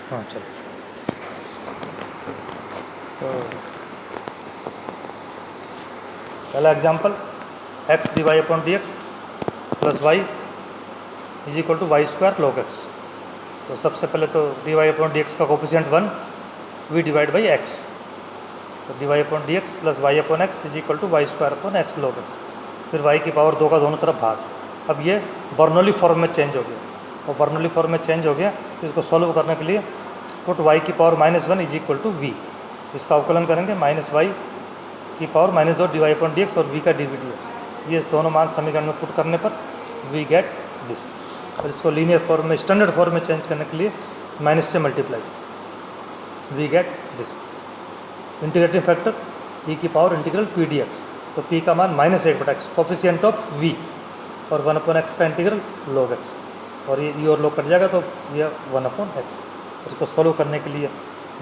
हाँ चलो, तो पहला example x dy upon d x plus y is equal to y square log x। तो सबसे पहले तो dy अपॉन डी एक्स का coefficient 1, v divide by x, तो dy upon d x plus y upon x is equal to y square upon x log x, फिर y की power 2 का दोनों तरफ भाग। अब ये बर्नौली फॉर्म में चेंज हो गया, और बर्नौली फॉर्म में चेंज हो गया तो इसको सॉल्व करने के लिए पुट y की power -1 is equal to v, इसका अवकलन करेंगे -y की power -2 dy upon d x और v का डी एक्स। ये दोनों मान समीकरण में पुट करने पर वी गेट दिस, और इसको लीनियर फॉर्म में, स्टैंडर्ड फॉर्म में चेंज करने के लिए माइनस से multiply, we get this. Integrating factor e की power integral p d x, तो p का मान -1/x कोफिशिएंट ऑफ v, और 1/x का इंटीग्रल log x, और ये e और log कट जाएगा तो ये 1/x। इसको सॉल्व करने के लिए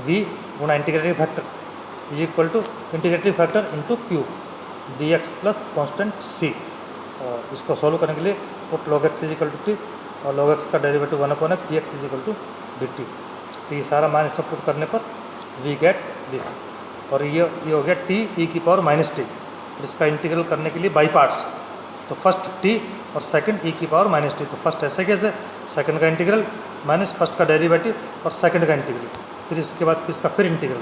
v गुणा integrating factor is equal to integrating factor into cube d x plus constant c, और इसको सॉल्व करने के लिए put log x is equal to t, और log x का derivative 1/x d x is equal to d t. तो ये सारा मान इसमें पुट करने पर वी गेट दिस, और ये हो गया t e की पावर -t, और इसका इंटीग्रल करने के लिए बाई पार्ट्स, तो फर्स्ट t और सेकंड e की पावर -t, तो फर्स्ट ऐसे कैसे, सेकंड का इंटीग्रल माइनस फर्स्ट का डेरिवेटिव और सेकंड का इंटीग्रल, फिर इसके बाद इसका फिर इंटीग्रल,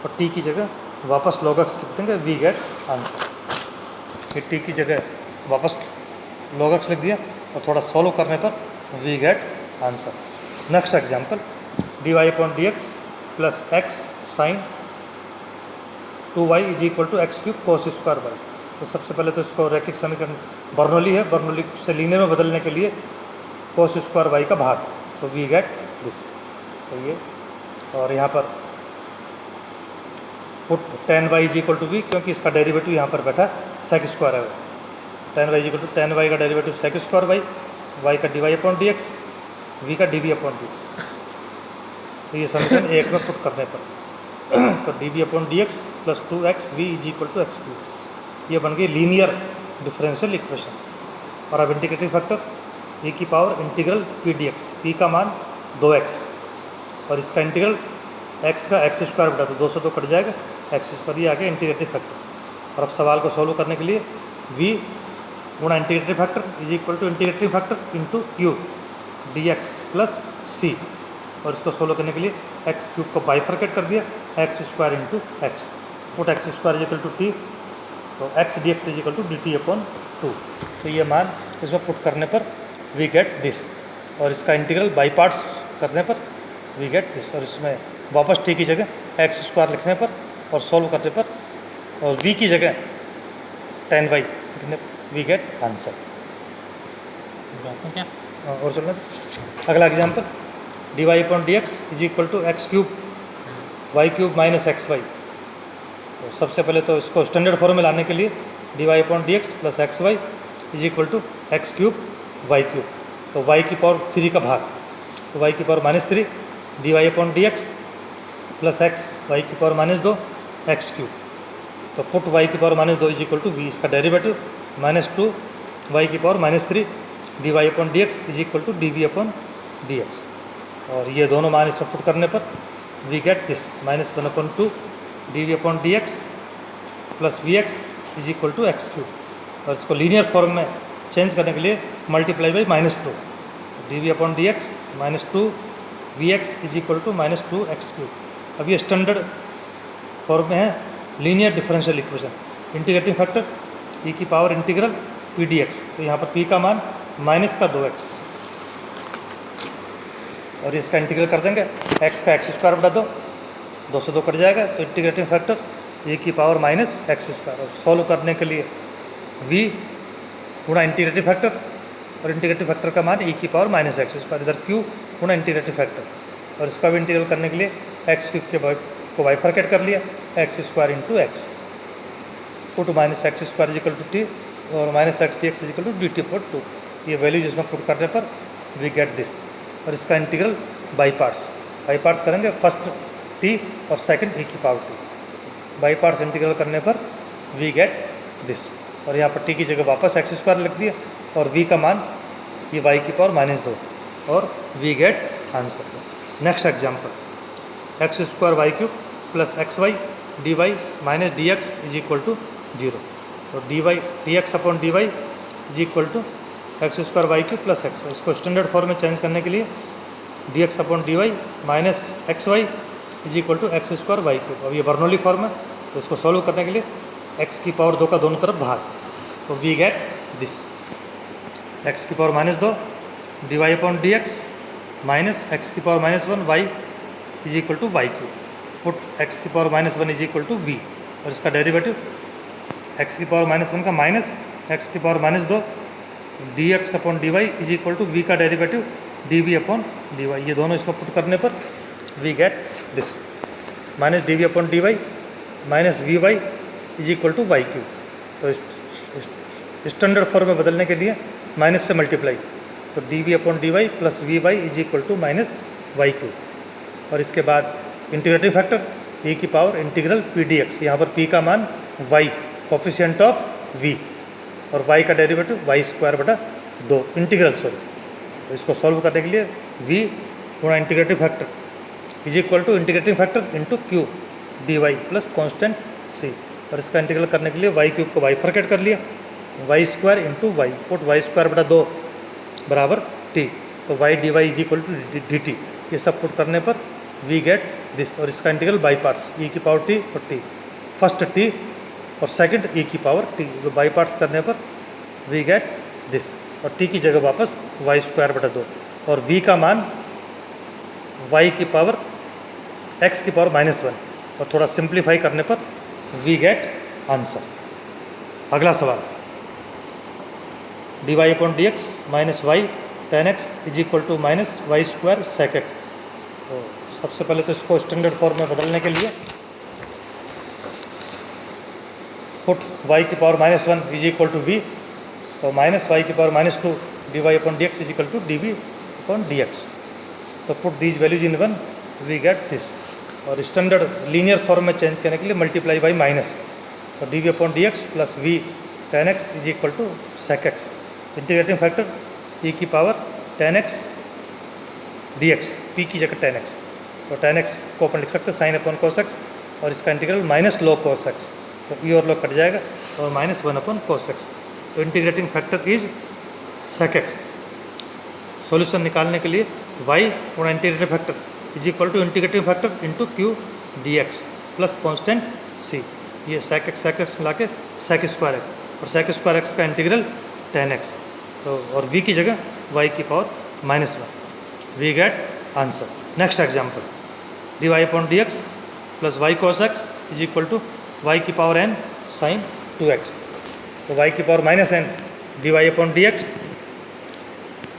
और t की जगह वापस log x लिख देंगे, वी गेट आंसर। फिर t की जगह वापस log x लिख दिया, और थोड़ा सॉल्व करने पर we get answer. Next example dy upon d x plus x sine 2y is equal to x cube cos square y. तो सबसे पहले तो इसको रैखिक समीकरण बर्नौली है, बर्नौली से लीनियर में बदलने के लिए कोस स्क्वायर वाई का भाग, तो वी गेट दिस। तो ये, और यहाँ पर put tan y is equal to v, क्योंकि इसका डेरिवेटिव यहाँ पर बैठा सेक स्क्वायर है, tan y is equal to tan y का derivative sec square y, y का dy upon d x, v का dv अपॉन डी एक्स। तो ये समीकरण एक में पुट करने पर तो dv upon d x plus 2x v is equal to x cube, ये बन गई लीनियर डिफरेंशियल इक्वेशन। और अब इंटीग्रेटिंग फैक्टर e की power integral p d x, p का मान 2x, और इसका इंटीग्रल x का एक्स स्क्वायर बटा, तो 2 से 2 कट जाएगा, एक्स स्क्वायर, ये आ गया इंटीग्रेटिंग फैक्टर। और अब सवाल को सॉल्व करने के लिए v गुणा integrating factor is equal to integrating factor into cube d x plus c, और इसको सोल्व करने के लिए एक्स क्यूब को बाइफरकेट कर दिया, x square into x, put x square is equal to t, तो x d x is equal to d t upon 2। तो ये मान इसमें पुट करने पर वी गेट दिस, और इसका इंटीग्रल बाई पार्ट्स करने पर वी गेट दिस, और इसमें वापस टी की जगह एक्स स्क्वायर लिखने पर और सॉल्व करने पर, और वी की जगह tan y लिखने पर वी गेट आंसर। क्या और चलना अगला example d y upon d x is equal to x cube y cube minus x y. तो सबसे पहले तो इसको स्टैंडर्ड फॉर्म में लाने के लिए d y upon d x plus x y is equal to x cube y cube, तो वाई की पावर 3 का भाग, तो वाई की power -3 d y upon d x plus x y की पावर -2 एक्स क्यूब, तो पुट वाई की power -2 is equal to v, इसका डेरिवेटिव -2 वाई की power -3 d y upon d x is equal to d v upon d x, और ये दोनों मान इसमें पुट करने पर we get this -1/2 d v upon d x plus v x is equal to x cube, और इसको linear form में चेंज करने के लिए multiply by -2 d v upon d x -2 v x is equal to -2 x cube. अब ये standard form में है linear differential equation, integrating factor e की power integral p d x, तो यहाँ पर पी का मान -2x, और इसका इंटीग्रल कर देंगे x का एक्स स्क्वायर बटा 2 से 2 कट जाएगा, तो इंटीग्रेटिंग फैक्टर ए की पावर -x स्क्वायर, और सॉल्व करने के लिए v गुणा इंटीग्रेटिंग फैक्टर, और इंटीग्रेटिंग फैक्टर का मान e की पावर -x स्क्वायर, इधर q गुणा इंटीग्रेटिंग फैक्टर, और इसका भी इंटीग्रल करने के लिए एक्स क्यूब के को बाइफरकेट कर लिया, x square into x, put -x square is equal to t, और -x d x is equal to d t upon 2, ये वैल्यू जिसमें पुट करने पर वी गेट दिस, और इसका इंटीग्रल बाई पार्ट्स करेंगे, फर्स्ट टी और सेकंड e की power T, by parts integral करने पर वी गेट दिस, और यहाँ पर टी की जगह वापस एक्स स्क्वायर लिख दिया, और v का मान ये y की पावर -2, और we get answer. Next example x square y cube plus x y d y minus d x is equal to 0। तो d y d x upon d y is equal to x square y cube plus x y. इसको standard form में change करने के लिए d x upon d y minus x y is equal to x square y cube. अब ये Bernoulli form है, तो इसको सॉल्व करने के लिए एक्स की पावर 2 का दोनों तरफ भाग, तो वी गेट दिस एक्स की power minus 2 d y upon d x minus x की power minus 1 y is equal to y cube. Put x की power minus 1 is equal to v, और इसका डेरिवेटिव एक्स की power minus 1 का minus x की power minus 2 d x upon d y is equal to v का derivative d v upon d Y. ये दोनों इसको पुट करने पर we get this minus d v upon d y minus v y is equal to y cube. तो standard form में बदलने के लिए माइनस से मल्टीप्लाई, तो d v upon d y plus v y is equal to minus y cube. और इसके बाद इंटीग्रेटिंग फैक्टर e की power integral p d x, यहाँ पर p का मान y कोफिशिएंट ऑफ v और y का डेरिवेटिव वाई स्क्वायर बटा 2 इंटीग्रल सॉल्व। तो इसको सॉल्व करने के लिए v गुणा integrative factor is equal to integrating factor into Q d y plus constant c। और इसका इंटीग्रल करने के लिए वाई क्यूब को वाई फॉरकेट कर लिया, y square into y, put y square बटा 2 बराबर t, तो y d y is equal to d t. ये सब पुट करने पर वी गेट दिस, और इसका इंटीग्रल बाई पार्ट्स e की पावर t और t, फर्स्ट t और सेकंड e की पावर t, जो बाई पार्ट्स करने पर वी गेट दिस, और t की जगह वापस वाई स्क्वायर बटा 2, और v का मान y की पावर x की पावर माइनस 1, और थोड़ा सिंप्लीफाई करने पर वी गेट आंसर। अगला सवाल d y upon d x minus y tan x is equal to minus y square sec x. तो सबसे पहले तो इसको स्टैंडर्ड फॉर्म में बदलने के लिए पुट y की power minus 1 is equal to v, तो माइनस वाई की power minus 2 d y upon d x is equal to d v upon d x. तो put these values in 1 we get this, और standard linear form में change करने के लिए multiply by minus, तो d v upon d x plus v tan x is equal to sec x. Integrating factor e की power ten x d x, P की जगह ten x, तो ten x को अपन लिख सकते हैं साइन अपॉन कोस एक्स, और इसका integral minus log cos x, तो ई और लॉग कट जाएगा और माइनस 1 अपॉन कोस एक्स। तो integrating factor is sec x. Solution निकालने के लिए y गुणा integrating factor is equal to integrating factor into Q d x plus constant c। ये सेक एक्स मिला के सेक स्क्वायर एक्स, और सेक स्क्वायर एक्स का इंटीग्रल टेन एक्स, तो और v की जगह y की power minus 1, we get answer. Next example d y upon d x plus y cos x is equal to y की पावर n साइन 2x। तो y की power minus n d y upon d x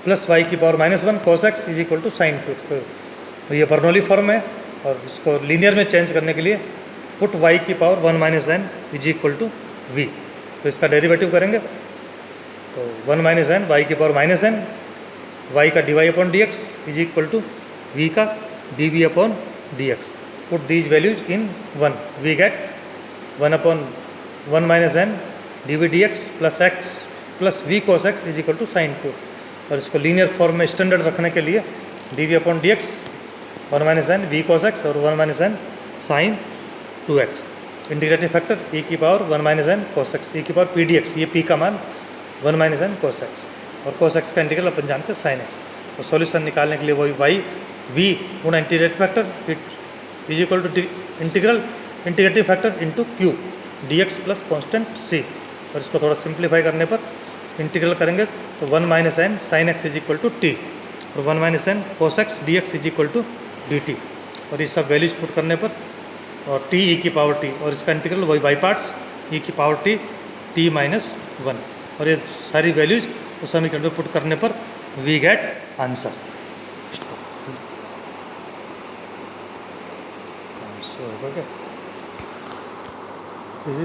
plus y की power minus 1 cos x is equal to sine 2x। तो ये Bernoulli form है, और इसको linear में चेंज करने के लिए पुट y की power 1 minus n is equal to v. तो इसका डेरिवेटिव करेंगे, तो 1 माइनस n वाई की पावर माइनस n, वाई का d y upon d x is equal to v का d v upon d x. Put these values in 1 we get 1 upon 1 minus n d v d x plus x plus v cos x is equal to sine 2x। और इसको linear form में standard रखने के लिए d v upon d x 1 minus n v cos x और 1 minus n sine 2x। Integrating factor e की power 1 minus n cos x, e की power p d x, ये p का मान 1 माइनस n कोस एक्स, और cos x का integral अपन जानते हैं साइन एक्स। तो सॉल्यूशन निकालने के लिए वही वाई वी गुणा integrative factor is equal to integrative factor into Q d x plus constant c। और इसको थोड़ा सिंप्लीफाई करने पर इंटीग्रल करेंगे तो 1 minus n sine x is equal to t, और 1 minus n cos x d x is equal to d t. और ये सब वैल्यूज पुट करने पर और टी ई की पावर टी, और इसका इंटीग्रल वही बाई पार्ट्स ई की पावर टी टी माइनस 1, और ये सारी वैल्यूज उस समीकरण में पुट करने पर वी गेट आंसर। हो गया।